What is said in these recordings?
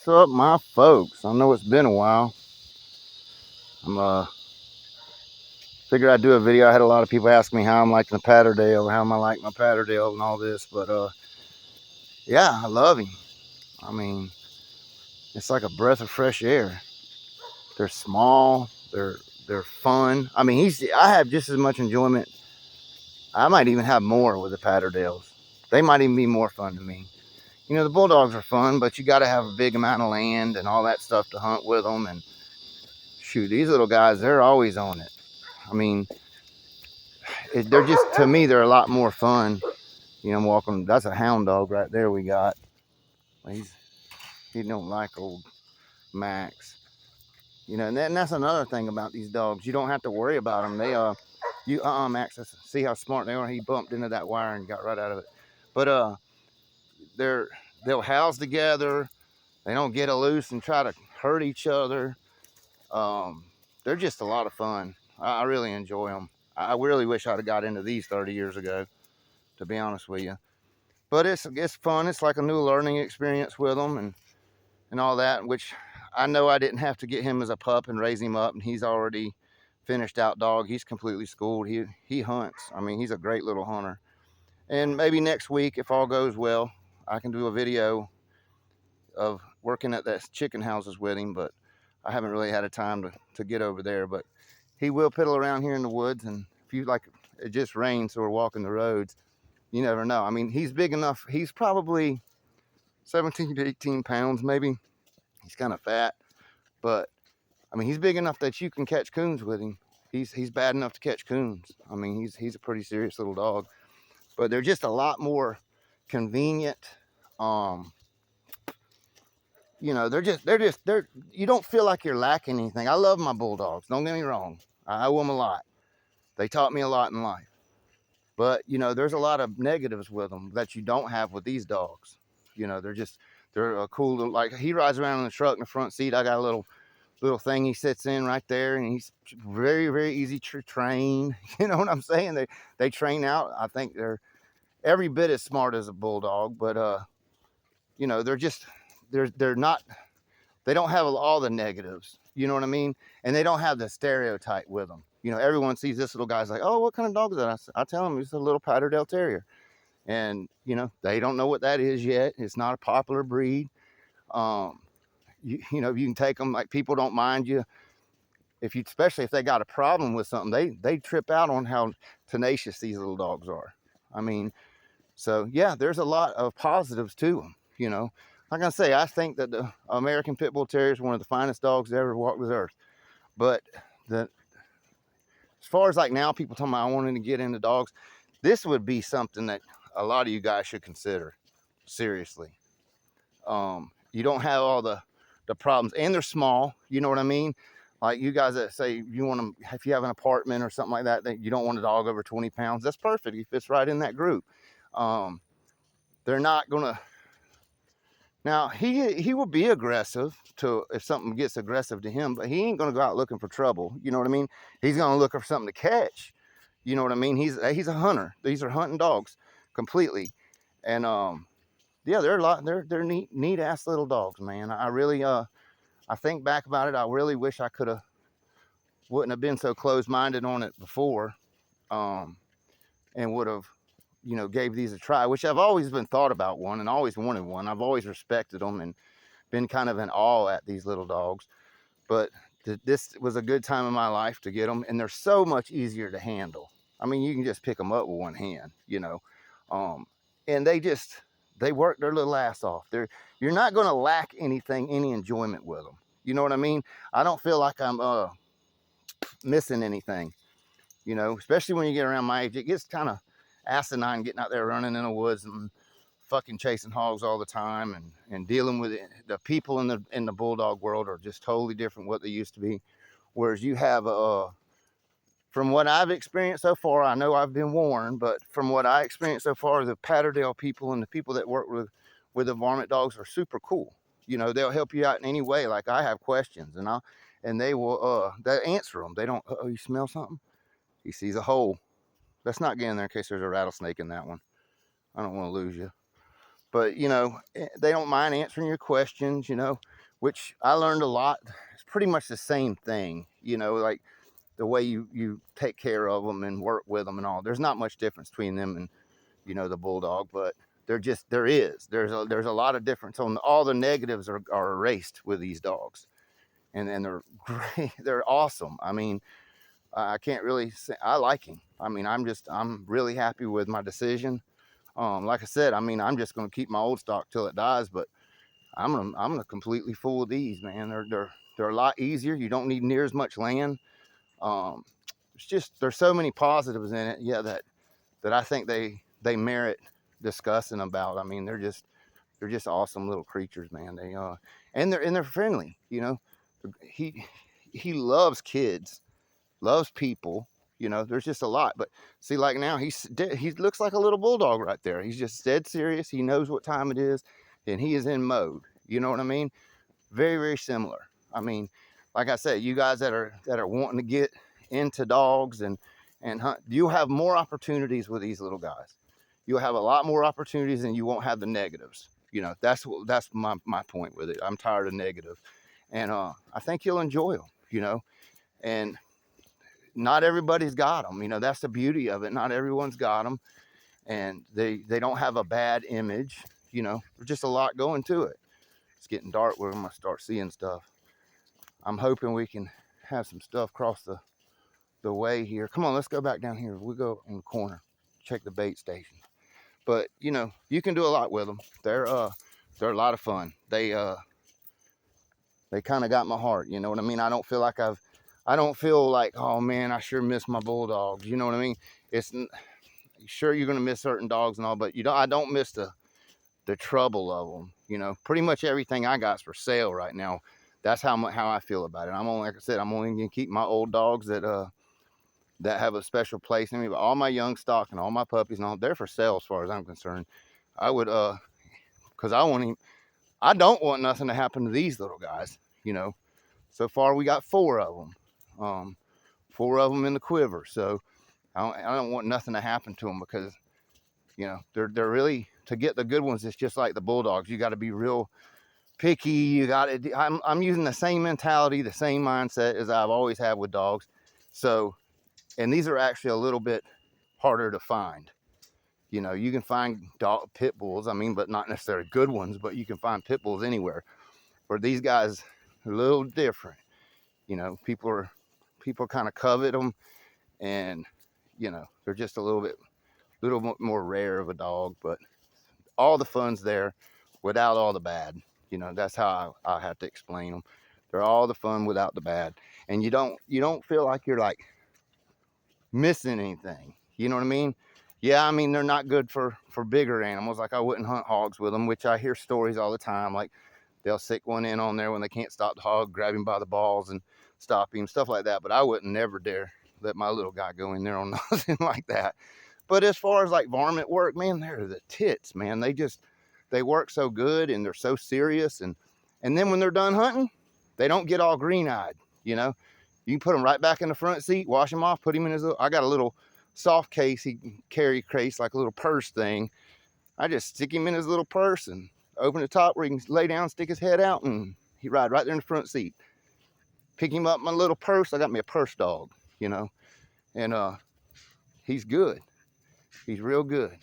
What's up, my folks? I know it's been a while. I'm figured I'd do a video. I had a lot of people ask me how I'm liking the Patterdale, how am I like my Patterdale and all this, but yeah, I love him. I mean, it's like a breath of fresh air. They're small, they're fun. I mean, I have just as much enjoyment. I might even have more with the Patterdales. They might even be more fun to me. You know, the Bulldogs are fun, but you got to have a big amount of land and all that stuff to hunt with them. And shoot, these little guys, they're always on it. I mean, they're just, to me, they're a lot more fun. You know, I'm walking, that's a hound dog right there we got. He don't like old Max. You know, and that's another thing about these dogs. You don't have to worry about them. Max, see how smart they are. He bumped into that wire and got right out of it. But they're, they'll house together. They don't get loose and try to hurt each other. Um, they're just a lot of fun. I really enjoy them. I really wish I'd have got into these 30 years ago, to be honest with you. But it's fun. It's like a new learning experience with them and all that, which I know I didn't have to get him as a pup and raise him up, and he's already finished out dog. He's completely schooled. He hunts. I mean, he's a great little hunter. And maybe next week, if all goes well, I can do a video of working at that chicken houses with him, but I haven't really had a time to get over there. But he will piddle around here in the woods, and if you like, it just rains, so we're walking the roads. You never know. I mean, he's big enough. He's probably 17 to 18 pounds, maybe. He's kind of fat, but I mean, he's big enough that you can catch coons with him. He's bad enough to catch coons. I mean, he's a pretty serious little dog, but they're just a lot more convenient. Um, you know, they're. You don't feel like you're lacking anything. I love my bulldogs. Don't get me wrong. I owe them a lot. They taught me a lot in life. But you know, there's a lot of negatives with them that you don't have with these dogs. You know, they're a cool little, like he rides around in the truck in the front seat. I got a little thing he sits in right there, and he's very easy to train. You know what I'm saying? They train out. I think they're every bit as smart as a bulldog, but you know, they're not, they don't have all the negatives. You know what I mean? And they don't have the stereotype with them. You know, everyone sees this little guy's like, oh, what kind of dog is that? I tell them it's a little Patterdale Terrier. And, you know, they don't know what that is yet. It's not a popular breed. Um, you know, you can take them, like, people don't mind you. Especially if they got a problem with something, they trip out on how tenacious these little dogs are. I mean, so yeah, there's a lot of positives to them, you know. Like I say, I think that the American Pit Bull Terrier is one of the finest dogs that ever walked this earth. But the as far as like now, people talking about I wanting to get into dogs, this would be something that a lot of you guys should consider seriously. You don't have all the problems, and they're small. You know what I mean? Like you guys that say you want them, if you have an apartment or something like that, that you don't want a dog over 20 pounds. That's perfect. He fits right in that group. Um, they're not gonna. Now he will be aggressive to if something gets aggressive to him, but he ain't gonna go out looking for trouble. You know what I mean? He's gonna look for something to catch. You know what I mean? He's a hunter. These are hunting dogs completely, and yeah, they're neat ass little dogs, man. I really I think back about it. I really wish I could have wouldn't have been so close minded on it before, um, and would have, you know, gave these a try. Which I've always been thought about one and always wanted one. I've always respected them and been kind of in awe at these little dogs. But this was a good time in my life to get them, and they're so much easier to handle. I mean, you can just pick them up with one hand, you know, um, and they work their little ass off. You're not going to lack any enjoyment with them. You know what I mean? I don't feel like I'm missing anything, you know, especially when you get around my age. It gets kind of asinine getting out there running in the woods and fucking chasing hogs all the time and dealing with it. The people in the bulldog world are just totally different what they used to be. Whereas you have from what I've experienced so far, I know I've been warned, but from what I experienced so far, the Patterdale people and the people that work with the varmint dogs are super cool. You know, they'll help you out in any way. Like I have questions and they will they answer them. They don't, oh, you smell something? He sees a hole. Let's not get in there in case there's a rattlesnake in that one. I don't want to lose you. But you know, they don't mind answering your questions. You know, which I learned a lot. It's pretty much the same thing, you know, like the way you take care of them and work with them and all. There's not much difference between them and, you know, the bulldog, but there's a lot of difference on all the negatives are erased with these dogs, and they're great. They're awesome. I mean, I can't really say I like him. I mean, I'm really happy with my decision. Like I said, I mean, I'm just going to keep my old stock till it dies, but I'm gonna completely fool these, man. They're a lot easier. You don't need near as much land. Um, it's just there's so many positives in it, yeah, that I think they merit discussing about. I mean, they're just awesome little creatures, man. They're friendly. You know, he he loves kids, loves people. You know, there's just a lot. But see, like now he looks like a little bulldog right there. He's just dead serious. He knows what time it is, and he is in mode. You know what I mean? Very, very similar. I mean, like I said, you guys that are wanting to get into dogs and hunt, you'll have more opportunities with these little guys. You'll have a lot more opportunities, and you won't have the negatives. You know, that's my point with it. I'm tired of negative, and I think you'll enjoy them. You know, and not everybody's got them. You know, that's the beauty of it. Not everyone's got them, and they don't have a bad image. You know, there's just a lot going to it. It's getting dark. We're gonna start seeing stuff. I'm hoping we can have some stuff cross the way here. Come on, let's go back down here. We'll go in the corner, check the bait station. But you know, you can do a lot with them. They're a lot of fun. They kind of got my heart. You know what I mean? I don't feel like, oh man, I sure miss my bulldogs. You know what I mean? It's sure you're gonna miss certain dogs and all, but I don't miss the trouble of them. You know, pretty much everything I got's for sale right now. That's how I feel about it. Like I said, I'm only gonna keep my old dogs that have a special place in me. But all my young stock and all my puppies and all, they're for sale as far as I'm concerned. I would because I don't want nothing to happen to these little guys. You know, so far we got 4 of them, 4 of them in the quiver. So I don't want nothing to happen to them because you know they're really, to get the good ones. It's just like the bulldogs. You got to be real picky. I'm using the same mentality, the same mindset as I've always had with dogs. So, and these are actually a little bit harder to find. You know, you can find pit bulls, I mean, but not necessarily good ones, but you can find pit bulls anywhere. Where these guys are a little different. You know, people kind of covet them, and you know, they're just a little more rare of a dog, but all the fun's there without all the bad. You know, that's how I have to explain them. They're all the fun without the bad, and you don't feel like you're like missing anything. You know what I mean? Yeah, I mean they're not good for bigger animals. Like I wouldn't hunt hogs with them, which I hear stories all the time. Like they'll sick one in on there when they can't stop the hog, grab him by the balls and stop him, stuff like that. But I wouldn't never dare let my little guy go in there on nothing like that. But as far as like varmint work, man, they're the tits, man. They work so good and they're so serious. And then when they're done hunting, they don't get all green-eyed, you know. You can put them right back in the front seat, wash them off, put him in his I got a little soft case he can carry case, like a little purse thing. I just stick him in his little purse and open the top where he can lay down, stick his head out, and he ride right there in the front seat. Pick him up in my little purse. I got me a purse dog, you know, and he's good. He's real good.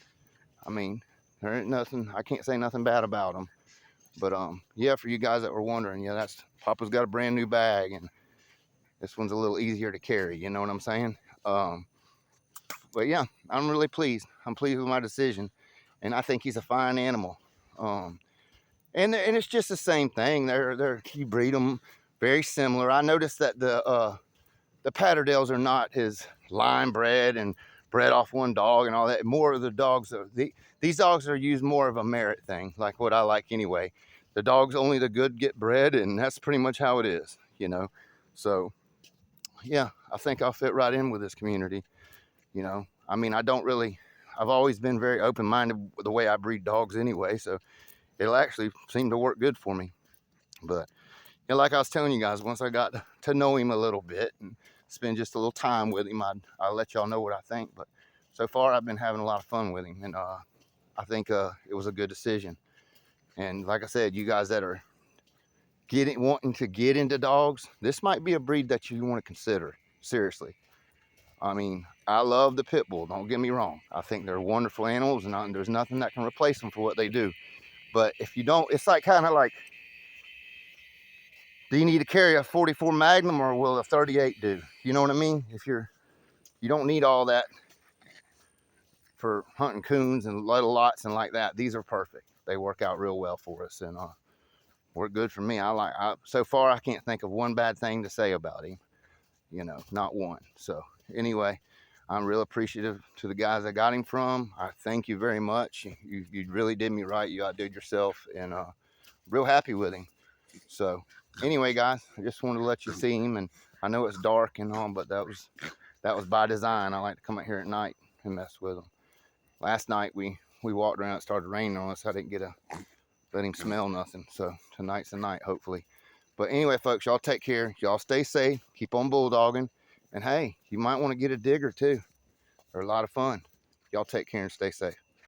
I mean, there ain't nothing, I can't say nothing bad about him. But yeah, for you guys that were wondering, yeah, that's Papa's got a brand new bag, and this one's a little easier to carry. You know what I'm saying? But yeah, I'm really pleased. I'm pleased with my decision, and I think he's a fine animal. And it's just the same thing. You breed them very similar. I noticed that the Patterdales are not as line bred and bred off one dog and all that. More of the dogs these dogs are used more of a merit thing, like what I like anyway. The dogs, only the good get bred, and that's pretty much how it is, you know. So yeah, I think I'll fit right in with this community. You know, I mean, I've always been very open-minded with the way I breed dogs anyway, so it'll actually seem to work good for me. But you know, like I was telling you guys, once I got to know him a little bit and spend just a little time with him, I'll let y'all know what I think. But so far, I've been having a lot of fun with him, and I think it was a good decision. And like I said, you guys that are wanting to get into dogs, this might be a breed that you want to consider seriously. I mean, I love the pit bull, don't get me wrong. I think they're wonderful animals, and there's nothing that can replace them for what they do. But if you don't, it's like kind of like, do you need to carry a 44 Magnum or will a 38 do? You know what I mean? You don't need all that for hunting coons and little lots and like that. These are perfect. They work out real well for us, and work good for me. So far I can't think of one bad thing to say about him. You know, not one. So anyway, I'm real appreciative to the guys I got him from. I thank you very much. You really did me right. You outdid yourself, and real happy with him. So anyway, guys, I just wanted to let you see him, and I know it's dark and all, but that was by design. I like to come out here at night and mess with them. Last night we walked around, it started raining on us. I didn't let him smell nothing. So tonight's the night, hopefully. But anyway, folks, y'all take care. Y'all stay safe. Keep on bulldogging. And hey, you might want to get a digger too. They're a lot of fun. Y'all take care and stay safe.